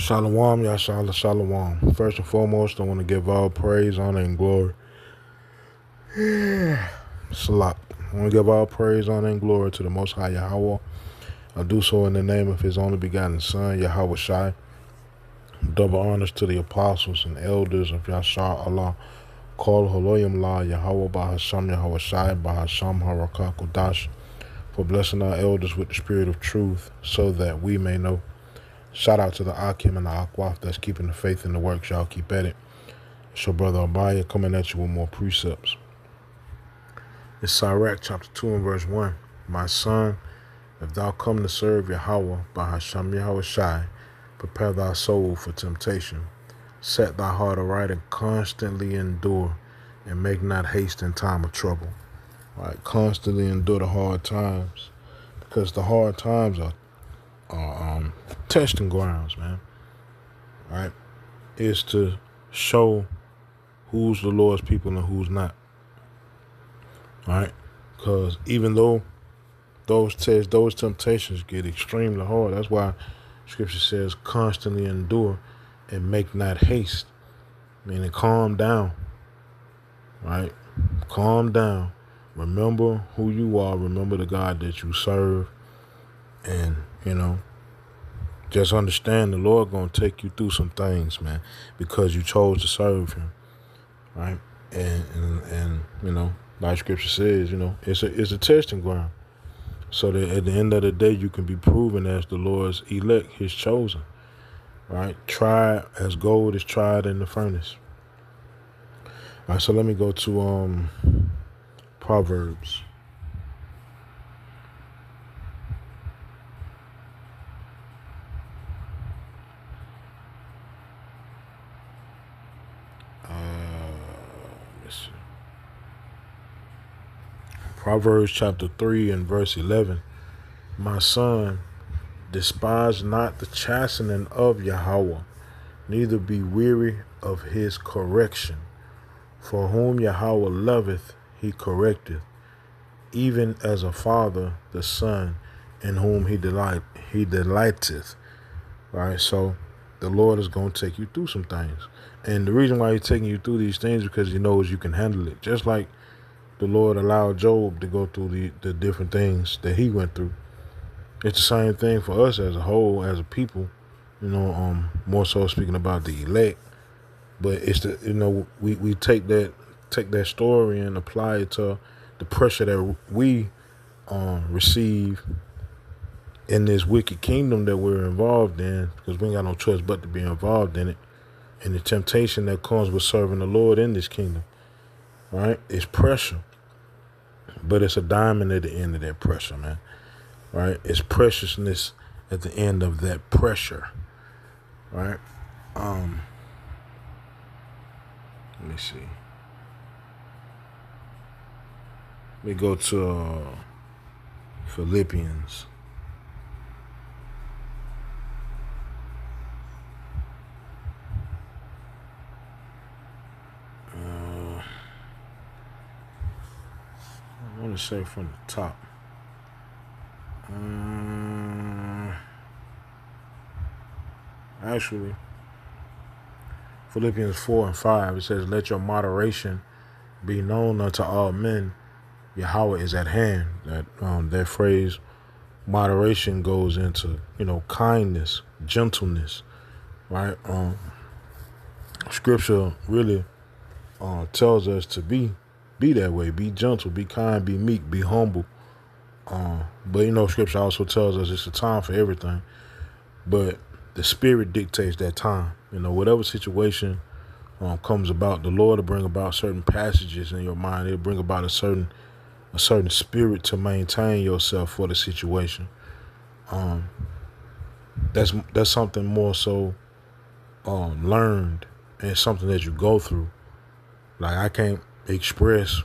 Shalom, Yashala, Shalom. First and foremost, I want to give all praise, honor, and glory. Salak. I want to give all praise, honor, and glory to the Most High Yahweh. I do so in the name of His only begotten Son, Yahweh Shai. Double honors to the apostles and elders of Yashar Allah. Call Haloyim La Yahweh Bahasham Yahweh Shai Bahasham Harakah Kodash, for blessing our elders with the spirit of truth so that we may know. Shout out to the Akim and the Akwaf that's keeping the faith in the works. Y'all keep at it. It's your brother Abaya coming at you with more precepts. It's Sirach chapter 2 and verse 1. My son, if thou come to serve Yahweh Bahasham Yahweh Shai, prepare thy soul for temptation. Set thy heart aright and constantly endure, and make not haste in time of trouble. Right? Constantly endure the hard times, because the hard times are testing grounds, man. Right? Is to show who's the Lord's people and who's not. Right? Because even though those tests, those temptations get extremely hard, that's why Scripture says constantly endure and make not haste. Meaning calm down. Right? Calm down. Remember who you are. Remember the God that you serve. And, just understand the Lord going to take you through some things, man, because you chose to serve Him. Right? And like Scripture says, it's a testing ground. So that at the end of the day, you can be proven as the Lord's elect, His chosen. Right? Tried as gold is tried in the furnace. All right, so let me go to Proverbs. Proverbs chapter 3 and verse 11. My son, despise not the chastening of Yahweh, neither be weary of His correction. For whom Yahweh loveth, He correcteth, even as a father the son, in whom He delighteth. Right? So the Lord is going to take you through some things. And the reason why He's taking you through these things is because He knows you can handle it. Just like the Lord allowed Job to go through the different things that he went through. It's the same thing for us as a whole, as a people, more so speaking about the elect. But it's we take that story and apply it to the pressure that we receive in this wicked kingdom that we're involved in, because we ain't got no choice but to be involved in it, and the temptation that comes with serving the Lord in this kingdom. Right? It's pressure. But it's a diamond at the end of that pressure, man. Right? It's preciousness at the end of that pressure. Right? Let me see. Let me go to Philippians. I want to say from the top. Actually, Philippians 4 and 5, it says, let your moderation be known unto all men. Yahweh is at hand. That phrase, moderation, goes into, kindness, gentleness, right? Scripture really tells us to be that way. Be gentle, be kind, be meek, be humble. But Scripture also tells us it's a time for everything. But the Spirit dictates that time. Whatever situation comes about, the Lord will bring about certain passages in your mind. It'll bring about a certain spirit to maintain yourself for the situation. That's something more so learned, and something that you go through. Like, I can't express,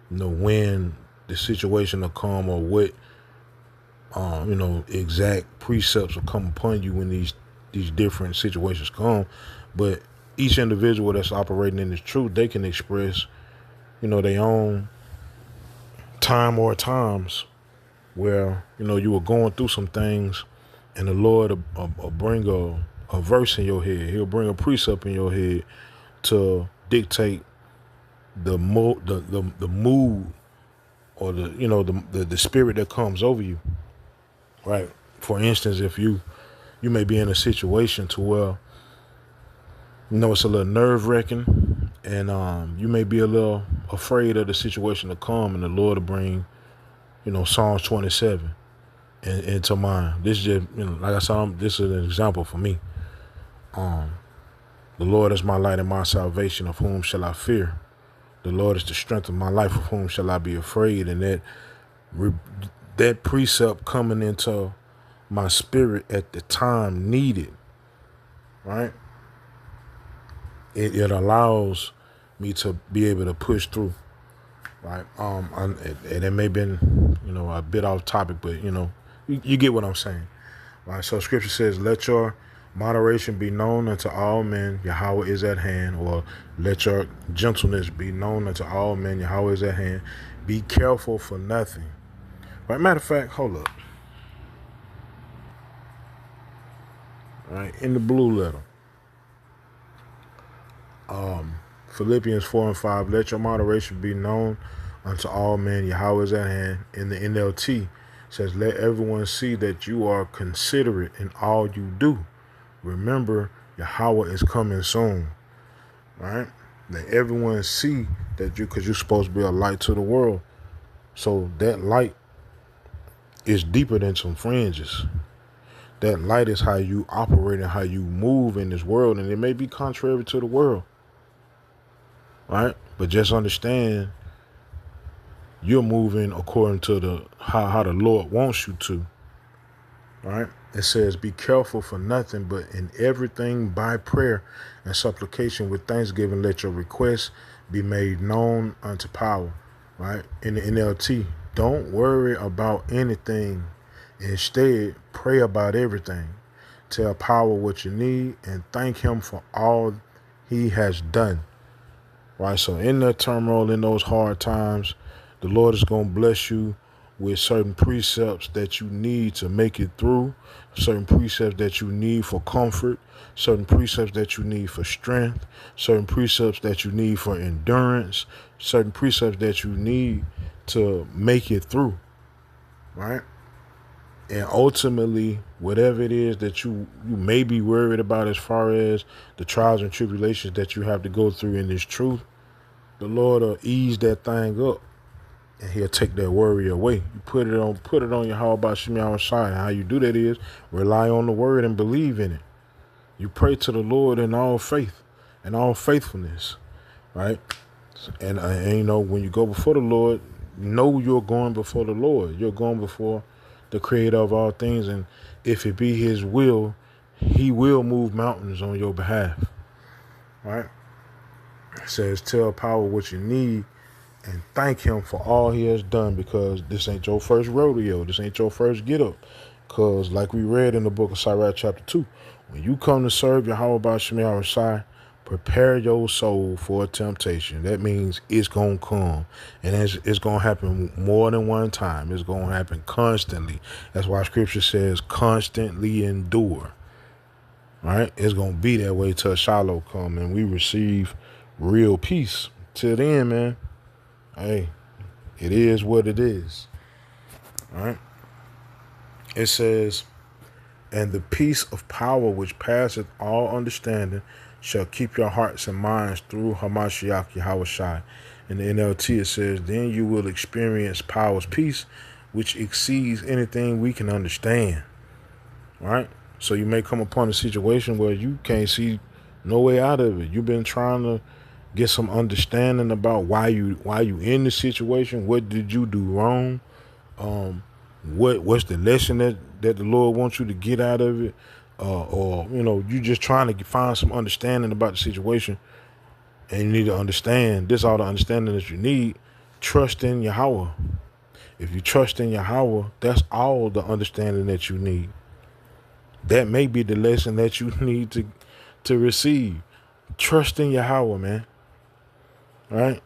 when the situation will come, or what, exact precepts will come upon you when these different situations come. But each individual that's operating in this truth, they can express, their own time or times where, you were going through some things, and the Lord will bring a verse in your head. He'll bring a precept in your head to dictate the mood or the spirit that comes over you. Right. For instance, if you may be in a situation to where it's a little nerve wracking, and you may be a little afraid of the situation to come, and the Lord will bring Psalms 27 into mind. This is just like I said, this is an example for me. The Lord is my light and my salvation, of whom shall I fear? The Lord is the strength of my life, of whom shall I be afraid? And that precept coming into my spirit at the time needed, right? It allows me to be able to push through, right? And it may have been, a bit off topic, but you get what I'm saying, right? So Scripture says, "Let your moderation be known unto all men, Yahweh is at hand," or "Let your gentleness be known unto all men, Yahweh is at hand. Be careful for nothing." Right? Matter of fact, hold up. Right, in the blue letter. Philippians 4:5, "Let your moderation be known unto all men, Yahweh is at hand." In the NLT says, "Let everyone see that you are considerate in all you do. Remember, Yahweh is coming soon." Right? Let everyone see that because you're supposed to be a light to the world. So that light is deeper than some fringes. That light is how you operate and how you move in this world, and it may be contrary to the world. Right? But just understand you're moving according to how the Lord wants you to. Right? It says, "Be careful for nothing, but in everything by prayer and supplication with thanksgiving, let your requests be made known unto power." Right? In the NLT, "Don't worry about anything. Instead, pray about everything. Tell power what you need and thank him for all he has done." Right? So in that turmoil, in those hard times, the Lord is going to bless you with certain precepts that you need to make it through, certain precepts that you need for comfort, certain precepts that you need for strength, certain precepts that you need for endurance, certain precepts that you need to make it through. Right? And ultimately, whatever it is that you may be worried about as far as the trials and tribulations that you have to go through in this truth, the Lord will ease that thing up, and he'll take that worry away. You put it on your how about Shemi side. How you do that is rely on the word and believe in it. You pray to the Lord in all faith and all faithfulness, right? And when you go before the Lord, know you're going before the Lord. You're going before the creator of all things, and if it be his will, he will move mountains on your behalf. Right? It says, tell power what you need and thank him for all he has done, because this ain't your first rodeo. This ain't your first get up. Because like we read in the book of Sirach chapter 2, when you come to serve Yahweh Shemi Shai, prepare your soul for a temptation. That means it's going to come. And it's going to happen more than one time. It's going to happen constantly. That's why Scripture says constantly endure. Right? It's going to be that way till Shiloh come and we receive real peace. Till then, man, hey, it is what it is. Right? It says, and the peace of power which passeth all understanding shall keep your hearts and minds through Hamashiach Yahweh Shai. In the NLT it says, then you will experience power's peace, which exceeds anything we can understand. Right? So you may come upon a situation where you can't see no way out of it. You've been trying to get some understanding about why you in the situation. What did you do wrong? What's the lesson that the Lord wants you to get out of it? Or you just trying to find some understanding about the situation, and you need to understand this. All the understanding that you need. Trust in Yahweh. If you trust in Yahweh, that's all the understanding that you need. That may be the lesson that you need to receive. Trust in Yahweh, man. Right?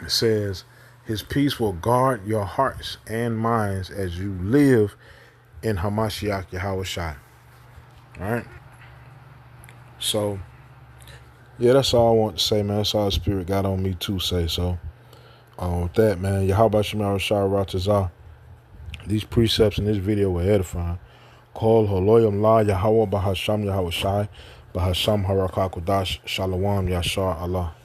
It says, his peace will guard your hearts and minds as you live in Hamashiach Yahweh Shai. All right? So, yeah, that's all I want to say, man. That's all the Spirit got on me to say. So, with that, man, Yahweh Shemar Rashad Ratazah. These precepts in this video were edifying. Call Holoyam La Yahweh Bahasham Yahweh Shai Bahasham Harakakodash Shalom Yashar Allah.